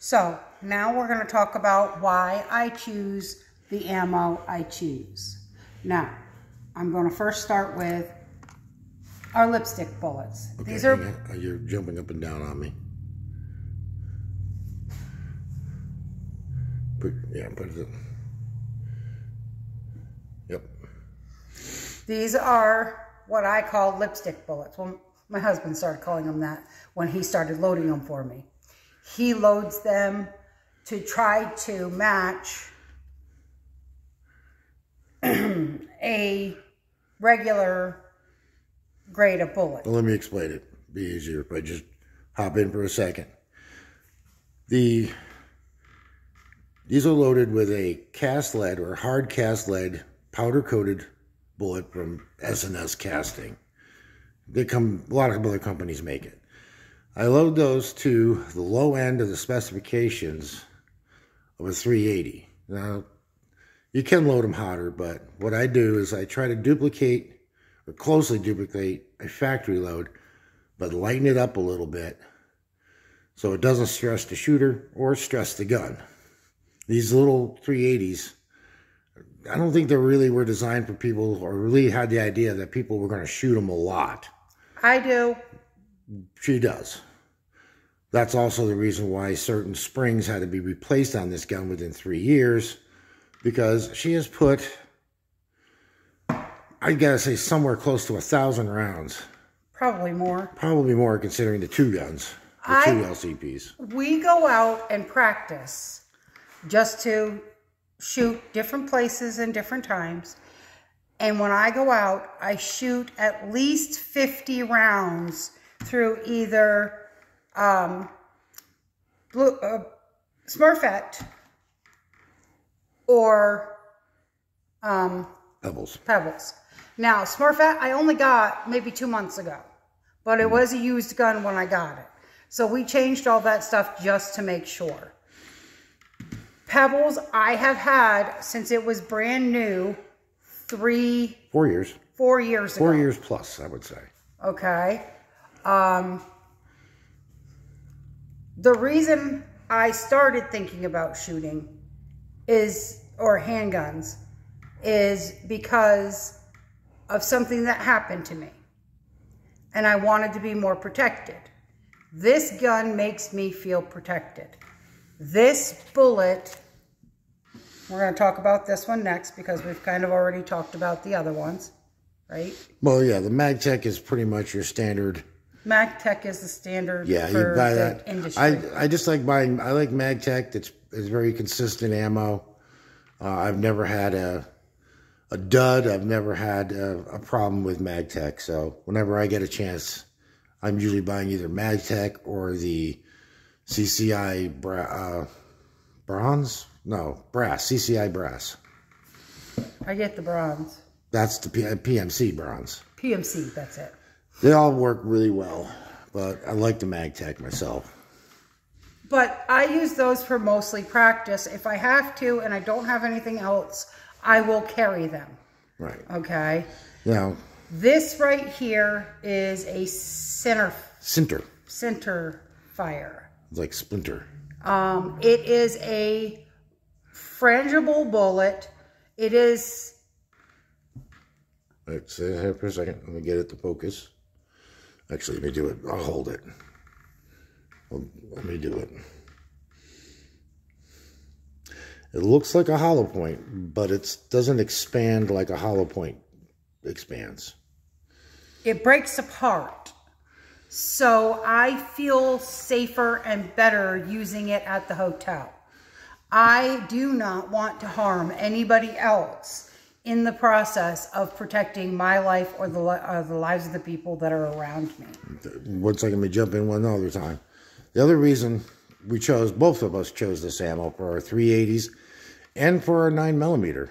So now we're going to talk about why I choose the ammo I choose. Now, I'm going to first start with our lipstick bullets. Okay, These are... You're jumping up and down on me. Put it. Yep. These are what I call lipstick bullets. Well, my husband started calling them that when he started loading them for me. He loads them to try to match a regular grade of bullet. Well, let me explain it. Be easier if I just hop in for a second. These are loaded with a cast lead or hard cast lead powder coated bullet from S&S Casting. A lot of other companies make it. I load those to the low end of the specifications of a 380. Now, you can load them hotter, but what I do is I try to duplicate or closely duplicate a factory load, but lighten it up a little bit so it doesn't stress the shooter or stress the gun. These little 380s, I don't think they really were designed for people or really had the idea that people were going to shoot them a lot. I do. She does. That's also the reason why certain springs had to be replaced on this gun within 3 years, because she has put, I gotta say, somewhere close to 1,000 rounds. Probably more. Probably more considering the two guns, the two LCPs. We go out and practice just to shoot different places and different times. And when I go out, I shoot at least 50 rounds through either Smurfette or Pebbles. Now, Smurfette I only got maybe 2 months ago, but it was a used gun when I got it. So we changed all that stuff just to make sure. Pebbles I have had since it was brand new, 4 years. 4 years ago. 4 years plus, I would say. Okay. The reason I started thinking about shooting or handguns is because of something that happened to me. And I wanted to be more protected. This gun makes me feel protected. This bullet, we're going to talk about this one next because we've kind of already talked about the other ones, right? Well, yeah, the MagTech is pretty much your standard. MagTech is the standard for you buy the industry. I just like buying, I like MagTech. It's very consistent ammo. I've never had a dud. I've never had a problem with MagTech. So whenever I get a chance, I'm usually buying either MagTech or the CCI bronze? No, brass. CCI brass. I get the bronze. That's the PMC bronze. PMC, that's it. They all work really well, but I like the MagTech myself. But I use those for mostly practice. If I have to and I don't have anything else, I will carry them. Right. Okay? Now, this right here is a center fire. It's like splinter. It is a frangible bullet. It is... All right, stay here for a second. Let me get it to focus. Actually, let me do it. I'll hold it. Let me do it. It looks like a hollow point, but it doesn't expand like a hollow point expands. It breaks apart. So I feel safer and better using it at the hotel. I do not want to harm anybody else in the process of protecting my life or the lives of the people that are around me. One second, let me jump in one other time. The other reason both of us chose this ammo for our 380s and for our 9mm,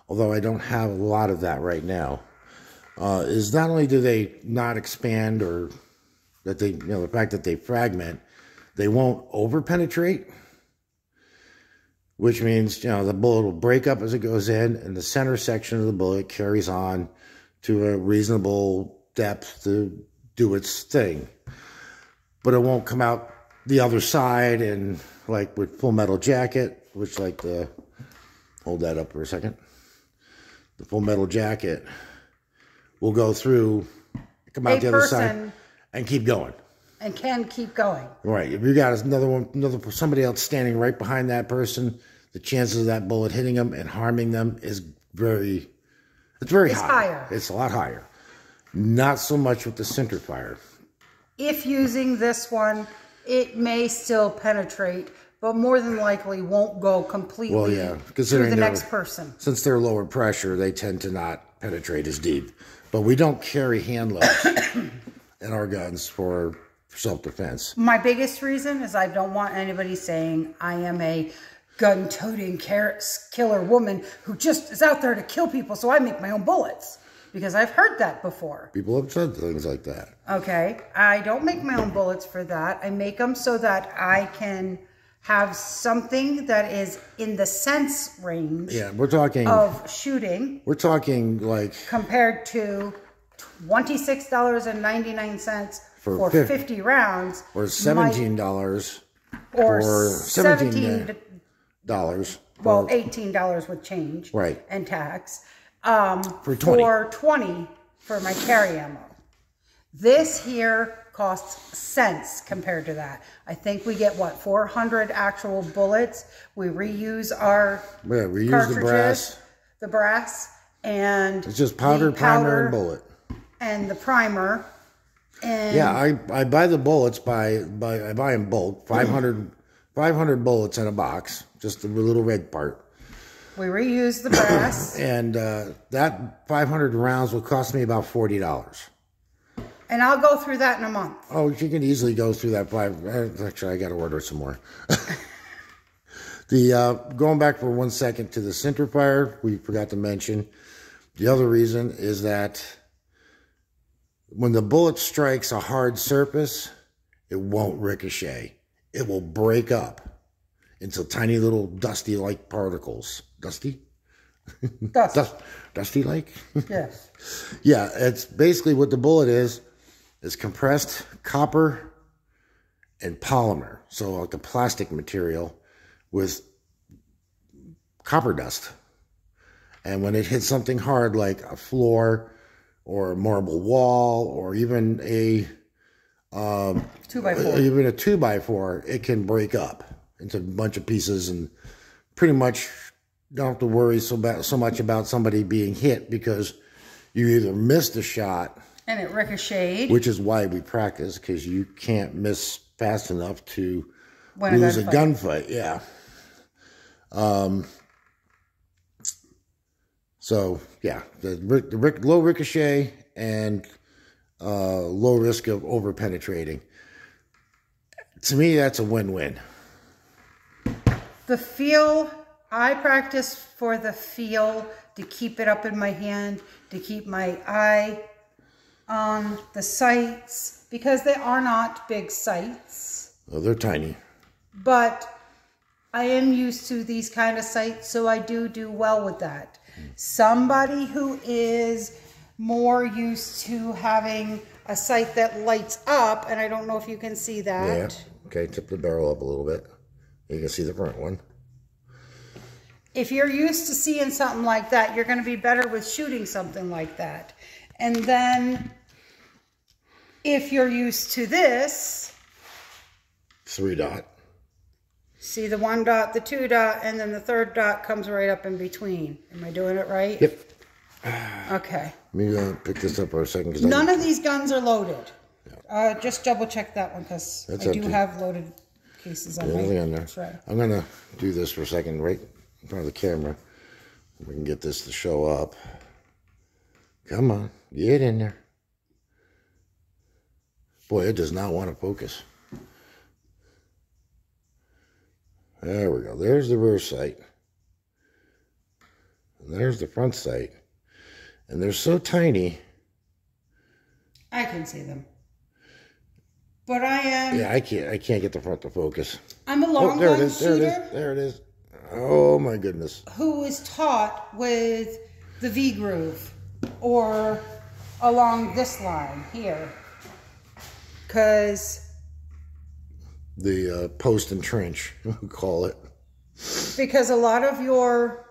although I don't have a lot of that right now, is not only do they not expand or that they, the fact that they fragment, they won't over penetrate. Which means, the bullet will break up as it goes in, and the center section of the bullet carries on to a reasonable depth to do its thing. But it won't come out the other side, and like with Full Metal Jacket, which like the, hold that up for a second. The Full Metal Jacket will go through, come out the other side, and keep going. And can keep going. Right. If you got somebody else standing right behind that person, the chances of that bullet hitting them and harming them is very high. Higher. It's a lot higher. Not so much with the center fire. If using this one, it may still penetrate, but more than likely won't go completely through the next person. Since they're lower pressure, they tend to not penetrate as deep. But we don't carry hand loads in our guns for self-defense. My biggest reason is I don't want anybody saying I am a gun-toting killer woman who just is out there to kill people, so I make my own bullets. Because I've heard that before. People have said things like that. Okay. I don't make my own bullets for that. I make them so that I can have something that is in the sense range. Yeah, we're talking of shooting. We're talking like compared to $26.99 for 50 rounds, or $17 or $17. Well, $18 with change, right, and tax. For 20 for my carry ammo. This here costs cents compared to that. I think we get, what, 400 actual bullets. We reuse our cartridges, the brass, and it's just powder, primer, and bullet. And the primer. And yeah, I buy the bullets I buy in bulk, 500 bullets in a box, just the little red part. We reuse the brass. And that 500 rounds will cost me about $40. And I'll go through that in a month. Oh, you can easily go through that. Actually, I got to order some more. Going back for 1 second to the center fire, we forgot to mention. The other reason is that when the bullet strikes a hard surface, it won't ricochet. It will break up into tiny little dusty-like particles. Dusty? Dusty-like? Yes. Yeah, it's basically what the bullet is compressed copper and polymer. So like a plastic material with copper dust. And when it hits something hard like a floor or a marble wall or even a 2x4. Even a 2x4, it can break up into a bunch of pieces, and pretty much don't have to worry so much about somebody being hit because you either missed a shot and it ricocheted, which is why we practice, because you can't miss fast enough to lose a gunfight. Yeah. So yeah, the low ricochet and low risk of over penetrating. To me, that's a win-win. The feel, I practice for the feel, to keep it up in my hand, to keep my eye on the sights, because they are not big sights. Oh, they're tiny. But I am used to these kind of sights, so I do well with that. Somebody who is more used to having a sight that lights up, and I don't know if you can see that. Yeah. Okay, tip the barrel up a little bit. You can see the front one. If you're used to seeing something like that, you're going to be better with shooting something like that. And then if you're used to this, 3-dot. see the 1 dot, the 2 dot, and then the 3rd dot comes right up in between. Am I doing it right? Yep. Okay. Maybe I'll pick this up for a second. None of these guns are loaded. Yeah. Just double check that one, because I do have loaded cases on my tray. I'm going to do this for a second right in front of the camera. We can get this to show up. Come on. Get in there. Boy, it does not want to focus. There we go. There's the rear sight. And there's the front sight. And they're so tiny. I can see them. But I am... Yeah, I can't get the front to focus. I'm a long gun shooter. There it is. Oh, my goodness. Who was taught with the V-groove or along this line here. Because post and trench, we call it. Because a lot of your,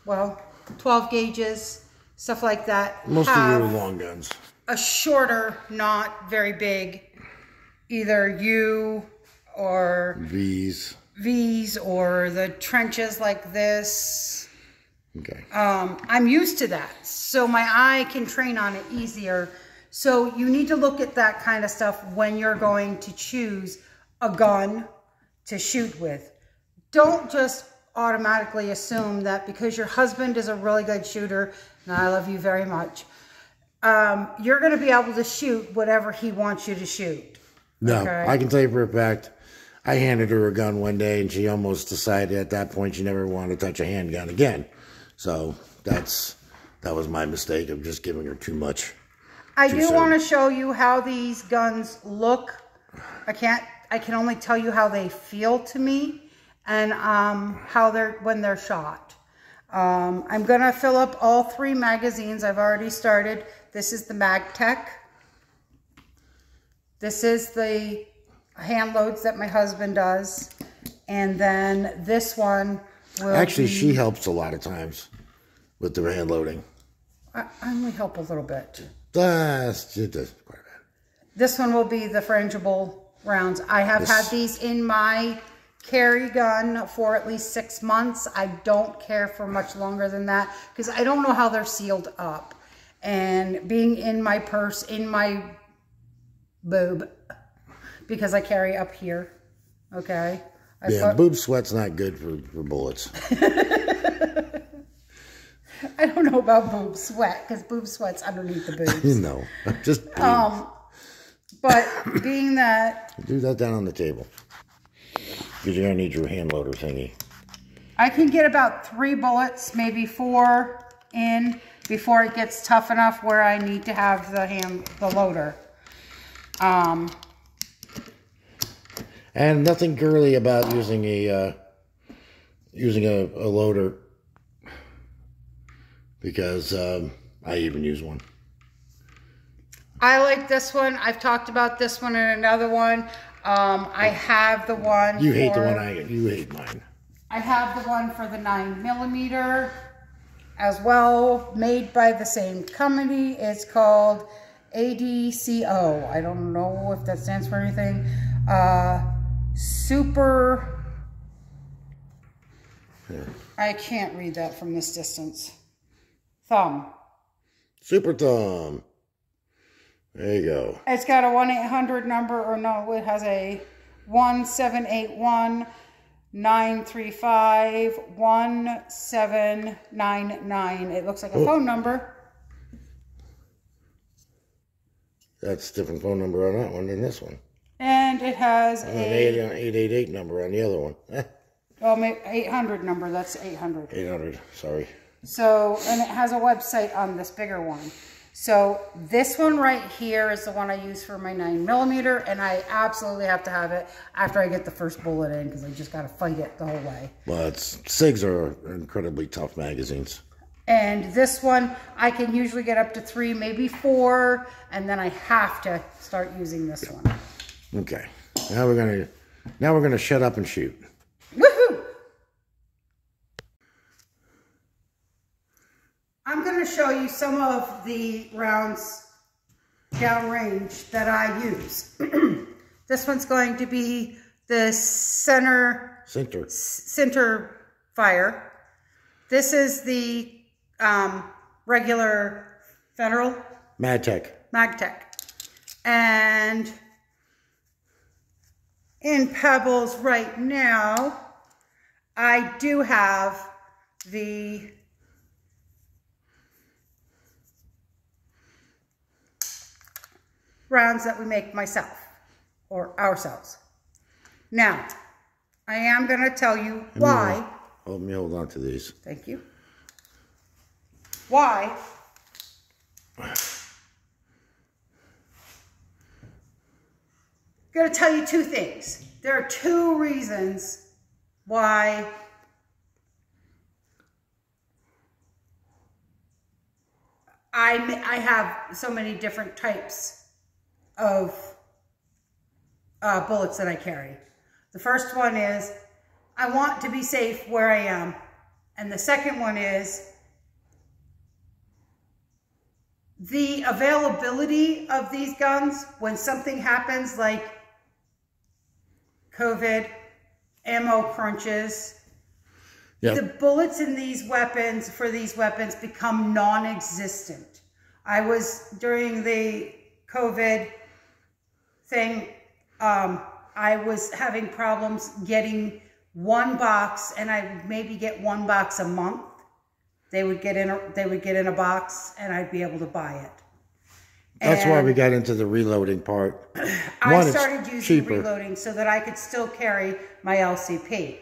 well, 12 gauges, stuff like that. Most of your long guns. A shorter, not very big, either U or V's or the trenches like this. Okay. I'm used to that, so my eye can train on it easier. So you need to look at that kind of stuff when you're going to choose a gun to shoot with. Don't just automatically assume that because your husband is a really good shooter, and I love you very much, you're going to be able to shoot whatever he wants you to shoot. No, okay? I can tell you for a fact, I handed her a gun one day and she almost decided at that point she never wanted to touch a handgun again. So that was my mistake of just giving her too much. I do want to show you how these guns look. I can only tell you how they feel to me and how when they're shot. I'm going to fill up all 3 magazines. I've already started. This is the MagTech. This is the hand loads that my husband does. And then this one will Actually, she helps a lot of times with the hand loading. I only help a little bit. That's quite a bit. This one will be the frangible rounds. I have had these in my carry gun for at least 6 months. I don't care for much longer than that because I don't know how they're sealed up. And being in my purse, in my boob, because I carry up here, okay? Boob sweat's not good for bullets. I don't know about boob sweat, because boob sweat's underneath the boobs. No, just but being that... Do that down on the table. Because you're going to need your hand loader thingy. I can get about 3 bullets, maybe 4 in, before it gets tough enough where I need to have the loader. And nothing girly about using a loader, because I even use one. I like this one. I've talked about this one and another one. I have the one. You hate the one you hate mine. I have the one for the 9mm as well, made by the same company. It's called ADCO. I don't know if that stands for anything. Super. Here. I can't read that from this distance. Thumb. Super thumb. There you go. It's got a 1-800 number, or no, it has a 1-781-935-1799. It looks like a phone number. That's a different phone number on that one than this one. And it has an 888 number on the other one. Oh, maybe 800 number. That's 800. 800, sorry. So, and it has a website on this bigger one. So this one right here is the one I use for my 9mm, and I absolutely have to have it after I get the first bullet in, because I just got to fight it the whole way. Well, SIGs are incredibly tough magazines. And this one, I can usually get up to 3, maybe 4, and then I have to start using this one. Okay, now we're gonna shut up and shoot. Woohoo! I'm going to show you some of the rounds downrange that I use. This one's going to be the center fire. This is the regular Federal MagTech. And in Pebbles right now, I do have the rounds that we make myself or ourselves. Now, I am going to tell you why. Let me hold on to these. Thank you. Why I'm going to tell you 2 things. There are 2 reasons why I have so many different types of bullets that I carry. The first one is, I want to be safe where I am. And the second one is, the availability of these guns when something happens like COVID, ammo crunches, yep. The bullets in these weapons, for these weapons, become non-existent. During the COVID thing, I was having problems getting one box, and I maybe get one box a month. They would get in a box, and I'd be able to buy it. That's why we got into the reloading part. I started using reloading so that I could still carry my LCP.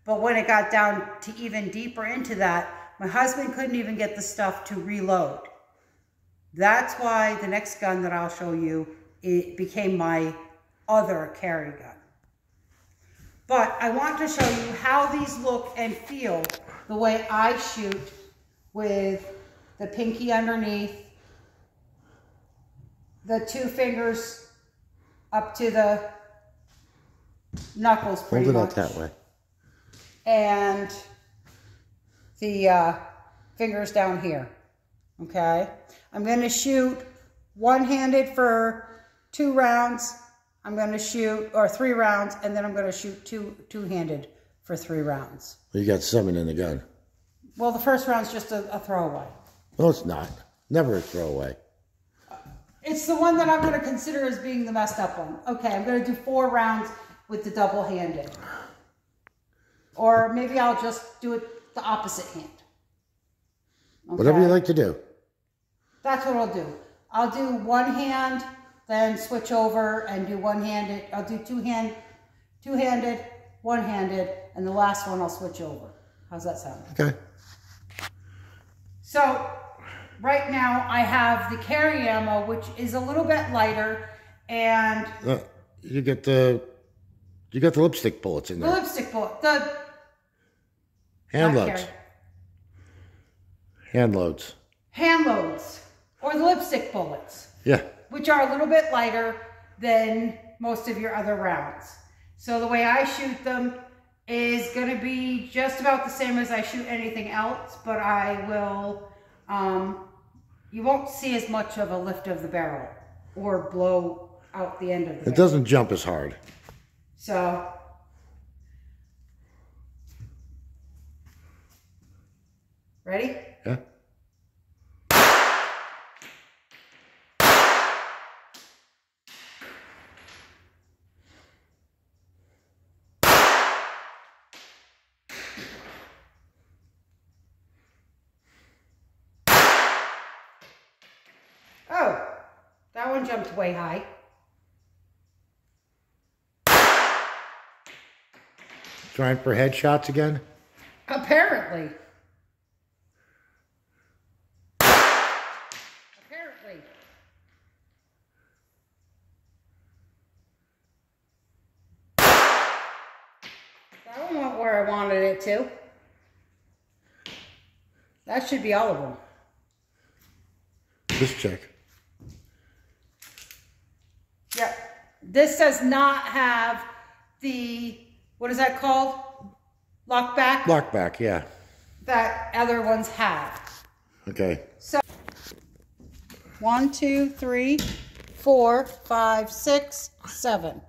But when it got down to even deeper into that, my husband couldn't even get the stuff to reload. That's why the next gun that I'll show you, it became my other carry gun. But I want to show you how these look and feel the way I shoot, with the pinky underneath, the two fingers up to the knuckles pretty much. Hold it out that way. And the fingers down here, okay? I'm going to shoot one-handed for 2 rounds. I'm going to shoot, or 3 rounds, and then I'm going to shoot two-handed for 3 rounds. Well, you got 7 in the gun. Well, the first round's just a throwaway. No, it's not. Never a throwaway. It's the one that I'm going to consider as being the messed up one. Okay, I'm going to do 4 rounds with the double-handed. Or maybe I'll just do it the opposite hand. Okay? Whatever you like to do. That's what I'll do. I'll do one hand, then switch over and do one-handed. I'll do two-handed, one-handed, and the last one I'll switch over. How's that sound? Okay. So, right now I have the carry ammo, which is a little bit lighter, and you got the lipstick bullets in there. The lipstick bullet, the hand loads. Hand loads. Hand loads, or the lipstick bullets. Yeah. Which are a little bit lighter than most of your other rounds. So the way I shoot them is going to be just about the same as I shoot anything else, but I will, you won't see as much of a lift of the barrel or blow out the end of the barrel. It doesn't jump as hard. So, ready? Yeah. Oh, that one jumped way high. Trying for headshots again? Apparently. That one went where I wanted it to. That should be all of them. Just check. Yep. This does not have the, what is that called? Lockback? Lockback, yeah. That other ones have. Okay. So, 1, 2, 3, 4, 5, 6, 7.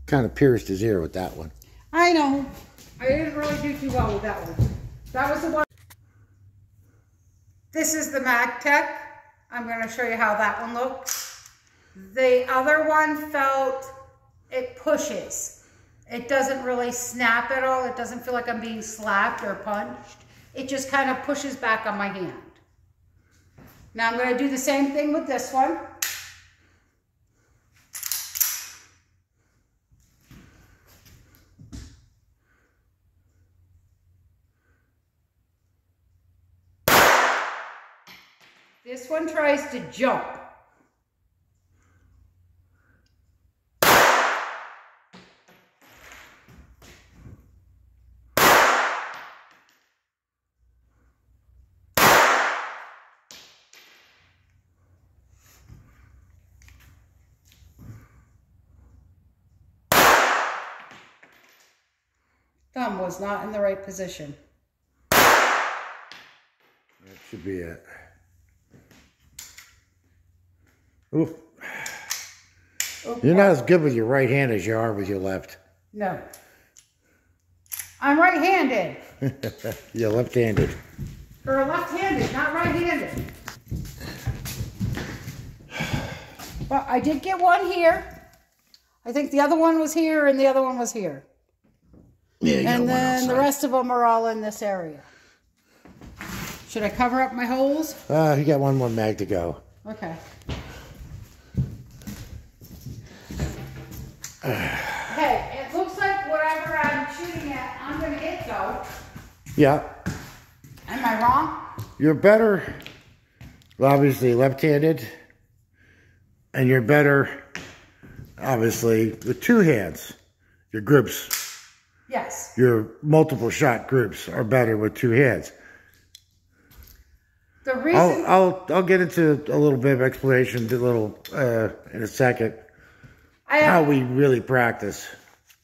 Kind of pierced his ear with that one. I know. I didn't really do too well with that one. That was the one. This is the MagTech. I'm going to show you how that one looks. The other one felt, it pushes. It doesn't really snap at all. It doesn't feel like I'm being slapped or punched. It just kind of pushes back on my hand. Now I'm going to do the same thing with this one. This one tries to jump. thumb was not in the right position. That should be it. Oof. You're not as good with your right hand as you are with your left. No. I'm right-handed. You're left-handed. Or left-handed, not right-handed. But I did get one here. I think the other one was here and the other one was here. Yeah, you and then the rest of them are all in this area. Should I cover up my holes? You got one more mag to go. Okay. Hey, it looks like whatever I'm shooting at, I'm going to hit though. Yeah. Am I wrong? You're better, obviously, left-handed. And you're better, obviously, with two hands. Your groups. Yes. Your multiple shot groups are better with two hands. The reason I'll get into a little bit of explanation in a second. How we really practice.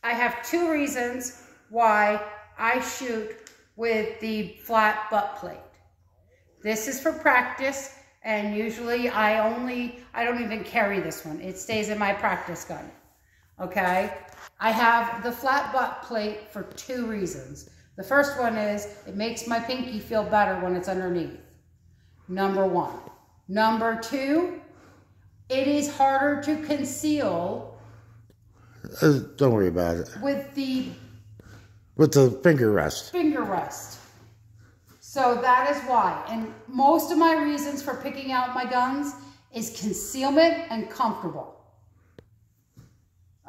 I have two reasons why I shoot with the flat butt plate. This is for practice, and usually I don't even carry this one. It stays in my practice gun. Okay? I have the flat butt plate for two reasons. The first one is it makes my pinky feel better when it's underneath. Number one. Number two, it is harder to conceal. Don't worry about it. With the finger rest. Finger rest. So that is why. And most of my reasons for picking out my guns is concealment and comfortable.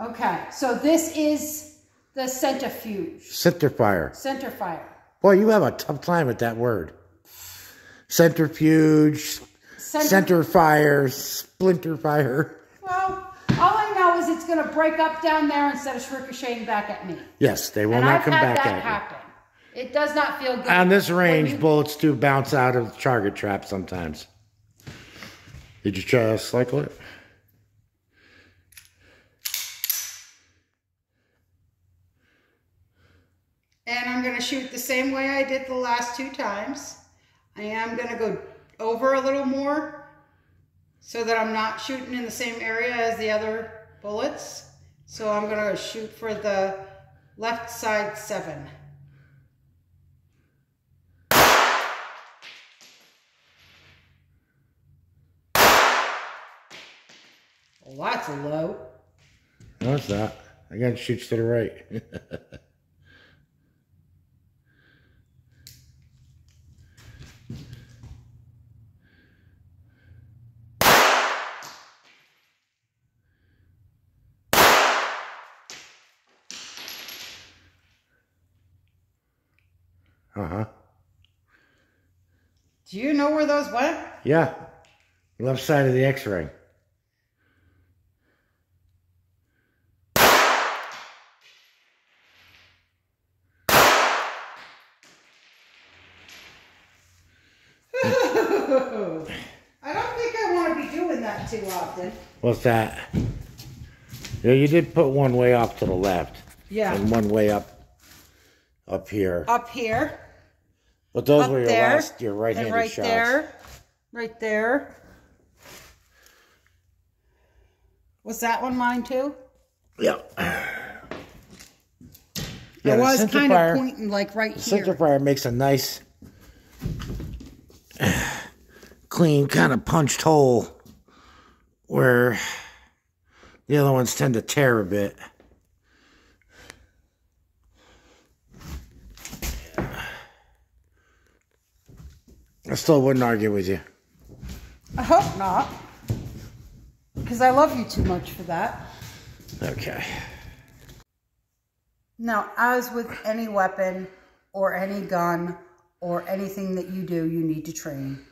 Okay, so this is the centrifuge. Centerfire. Centerfire. Boy, you have a tough time with that word. Centrifuge, centerfire, splinterfire. Well, all I know is it's going to break up down there instead of ricocheting back at me. Yes, they will not come back at you. And I've had that happen. It does not feel good. On this range, bullets do bounce out of the target trap sometimes. Did you try to cycle it? And I'm going to shoot the same way I did the last two times. I am going to go over a little more so that I'm not shooting in the same area as the other bullets. So I'm going to shoot for the left side 7. Well, that's a low. No, it's not. Again, shoots to the right. Uh-huh. Do you know where those went? Yeah. Left side of the X-ray. I don't think I want to be doing that too often. What's that? Yeah, you did put one way off to the left. Yeah. And one way up here. Up here. But those up were your right-handed right shots. There. Right there. Was that one mine too? Yeah. I was kind of pointing like right here. Centerfire makes a nice, clean kind of punched hole where the other ones tend to tear a bit. I still wouldn't argue with you. I hope not. Because I love you too much for that. Okay. Now, as with any weapon or any gun or anything that you do, you need to train.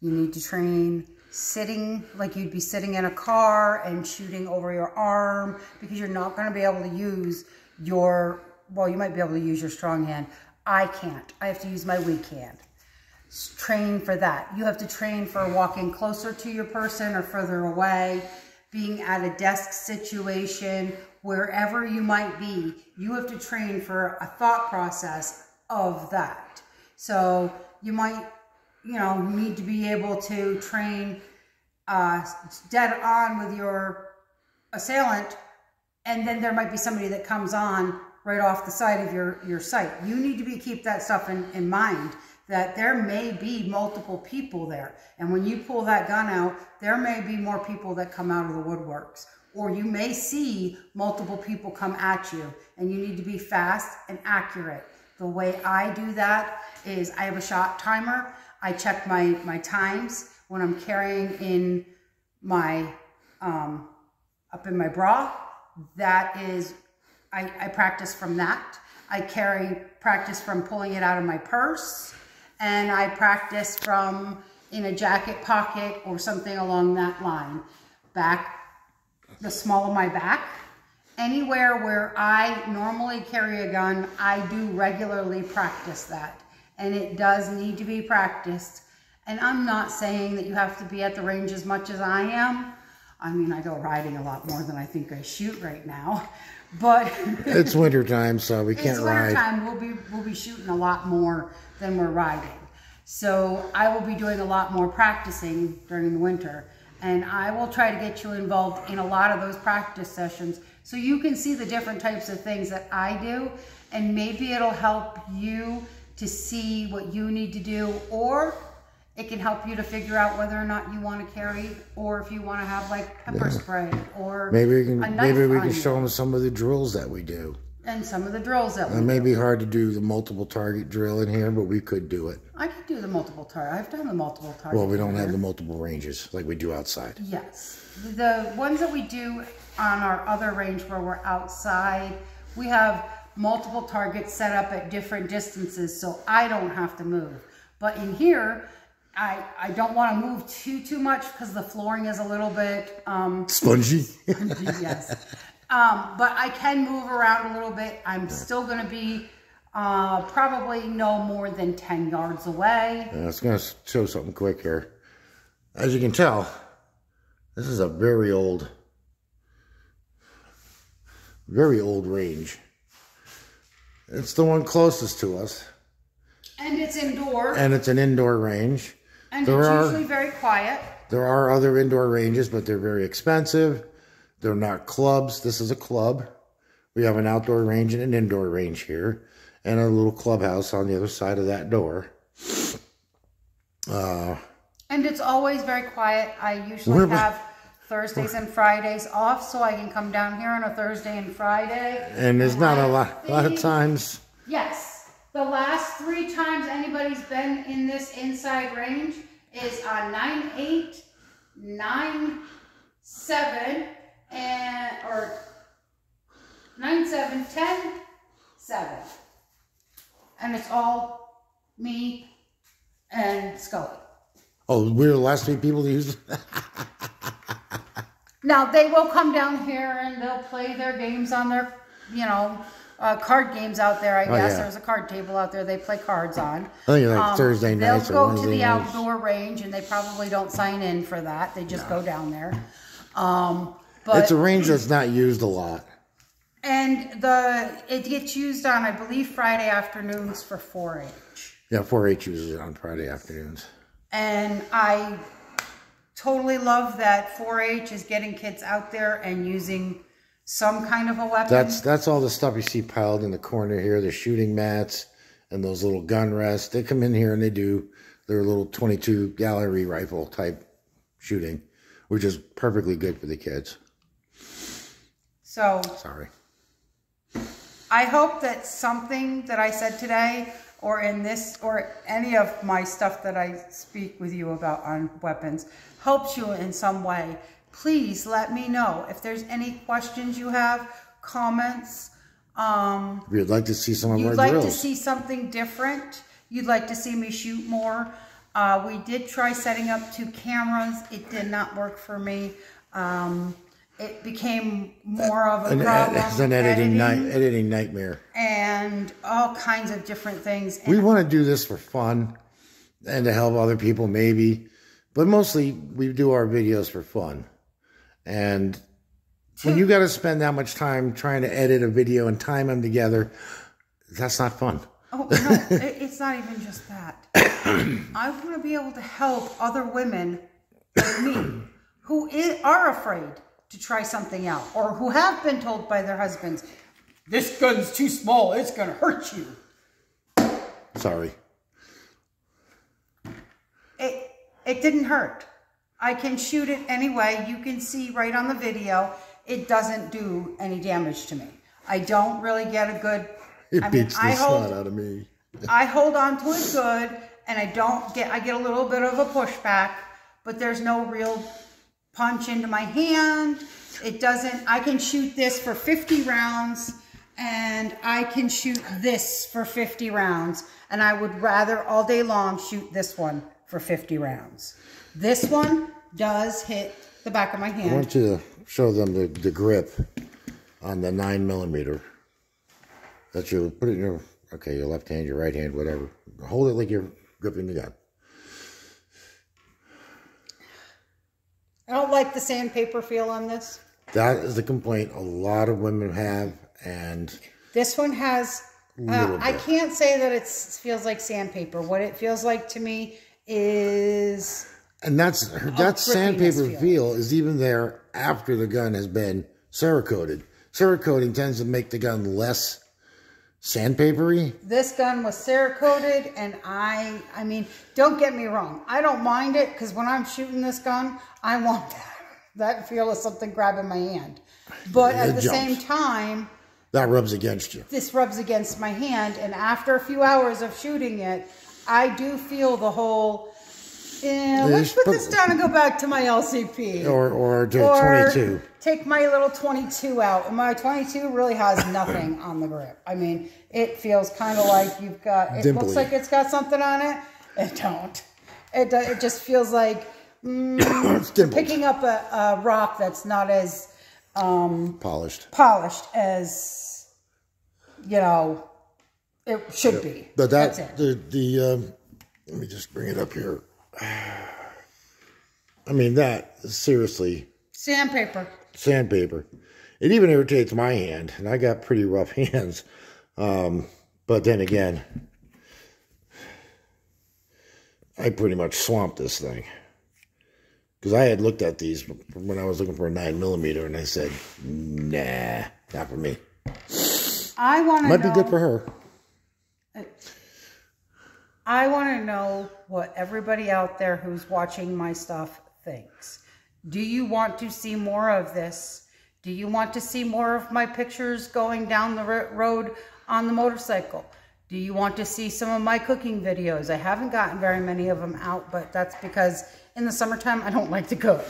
You need to train sitting like you'd be sitting in a car and shooting over your arm, because you're not going to be able to use your, well, you might be able to use your strong hand. I can't. I have to use my weak hand. Train for that. You have to train for walking closer to your person or further away. being at a desk situation, wherever you might be, you have to train for a thought process of that. So you might, need to be able to train dead on with your assailant, and then there might be somebody that comes on right off the side of your sight. You need to keep that stuff in mind, that there may be multiple people there. And when you pull that gun out, there may be more people that come out of the woodworks. Or you may see multiple people come at you, and you need to be fast and accurate. The way I do that is I have a shot timer. I check my times when I'm carrying in my, up in my bra. That is, I practice from that. I practice from pulling it out of my purse, and I practice from in a jacket pocket or something along that line. The small of my back. Anywhere where I normally carry a gun, I do regularly practice that. And it does need to be practiced. And I'm not saying that you have to be at the range as much as I am. I mean, I go riding a lot more than I think I shoot right now. But it's winter time, so we can't ride. It's winter time. We'll be shooting a lot more than we're riding. So I will be doing a lot more practicing during the winter. And I will try to get you involved in a lot of those practice sessions so you can see the different types of things that I do, and maybe it'll help you to see what you need to do, or it can help you to figure out whether or not you want to carry, or if you want to have like pepper spray, or maybe we can show them some of the drills that we do. And some of the drills that we do. It may be hard to do the multiple target drill in here, but we could do it. I could do the multiple target. I've done the multiple target. Well, we don't have the multiple ranges like we do outside. Yes. The ones that we do on our other range where we're outside, we have multiple targets set up at different distances, so I don't have to move. But in here, I don't want to move too much because the flooring is a little bit spongy. Yes. But I can move around a little bit. I'm still going to be probably no more than 10 yards away. I was going to show something quick here. As you can tell, this is a very old range. It's the one closest to us. And it's indoor. And it's an indoor range. And it's usually very quiet. There are other indoor ranges, but they're very expensive. They're not clubs. This is a club. We have an outdoor range and an indoor range here, and a little clubhouse on the other side of that door. And it's always very quiet. I usually have Thursdays and Fridays off, so I can come down here on a Thursday and Friday. And there's not a lot of times. Yes. The last 3 times anybody's been in this inside range is on 9/8, 9/7, or 9/7, 10/7. And it's all me and Scully. Oh, we're the last 3 people to use it? Now, they will come down here and they'll play their games on their, card games out there, I guess. Yeah. There's a card table out there they play cards on. I think like Thursday nights they'll or go to Wednesday the nights. outdoor range, and they probably don't sign in for that. They just go down there. But it's a range that's not used a lot. And it gets used on, I believe, Friday afternoons for 4-H. Yeah, 4-H uses it on Friday afternoons. And I totally love that 4-H is getting kids out there and using some kind of a weapon. That's all the stuff you see piled in the corner here, the shooting mats and those little gun rests. They come in here and they do their little 22 gallery rifle type shooting, which is perfectly good for the kids. So, sorry. I hope that something that I said today, or in this, or any of my stuff that I speak with you about on weapons, helps you in some way. Please let me know if there's any questions you have, comments. If you'd like to see some of our drills. You'd like to see something different. You'd like to see me shoot more. We did try setting up 2 cameras. It did not work for me. It became more of a problem. It's an editing nightmare. And all kinds of different things. We want to do this for fun and to help other people maybe. But mostly we do our videos for fun. And when you got to spend that much time trying to edit a video and time them together, that's not fun. Oh, no, it's not even just that. I want to be able to help other women like me who are afraid to try something out, or who have been told by their husbands, this gun's too small, it's going to hurt you. Sorry. It didn't hurt. I can shoot it anyway. You can see right on the video, it doesn't do any damage to me. I don't really get a good... It beats the snot out of me. I hold on to it good, and I get a little bit of a pushback, but there's no real punch into my hand. It doesn't... I can shoot this for 50 rounds, and I can shoot this for 50 rounds, and I would rather all day long shoot this one for 50 rounds. This one does hit the back of my hand. I want you to show them the grip on the 9mm. That you put it in your, your left hand, your right hand, whatever. Hold it like you're gripping the gun. I don't like the sandpaper feel on this. That is the complaint a lot of women have, and this one has, I can't say that it feels like sandpaper. What it feels like to me is... And that sandpaper feel is even there after the gun has been Cerakoted. Cerakoting tends to make the gun less sandpapery. This gun was Cerakoted, and I mean, don't get me wrong. I don't mind it, because when I'm shooting this gun, I want that feel of something grabbing my hand. But at the same time... That rubs against you. This rubs against my hand, and after a few hours of shooting it, I do feel the whole... let's put this down and go back to my LCP. Or 22. Take my little 22 out. And my 22 really has nothing on the grip. I mean, it feels kind of like you've got... It looks like it's got something on it. It don't. It just feels like picking up a rock that's not as... Polished as, it should be. But that's it. Let me just bring it up here. I mean, that is seriously... Sandpaper. It even irritates my hand, and I got pretty rough hands. But then again, I pretty much swamped this thing. Because I had looked at these when I was looking for a 9mm, and I said, nah, not for me. I want to know... Might be good for her. I want to know what everybody out there who's watching my stuff thinks. Do you want to see more of this? Do you want to see more of my pictures going down the road on the motorcycle? Do you want to see some of my cooking videos? I haven't gotten very many of them out, but that's because in the summertime, I don't like to cook.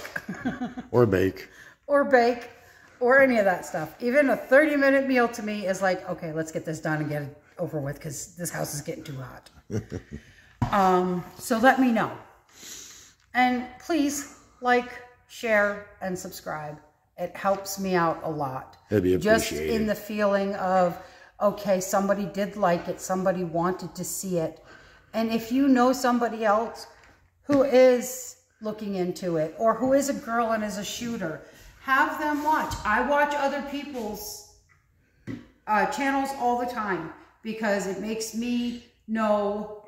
Or bake. Or any of that stuff. Even a 30-minute meal to me is like, okay, let's get this done and get it over with, because this house is getting too hot. So let me know. And please like, share, and subscribe. It helps me out a lot. That'd be appreciated. Just in the feeling of, okay, somebody did like it. Somebody wanted to see it. And if you know somebody else who is looking into it, or who is a girl and is a shooter, have them watch. I watch other people's channels all the time, because it makes me know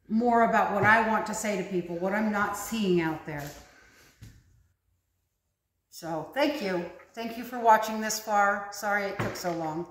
more about what I want to say to people, what I'm not seeing out there. So thank you. Thank you for watching this far. Sorry it took so long.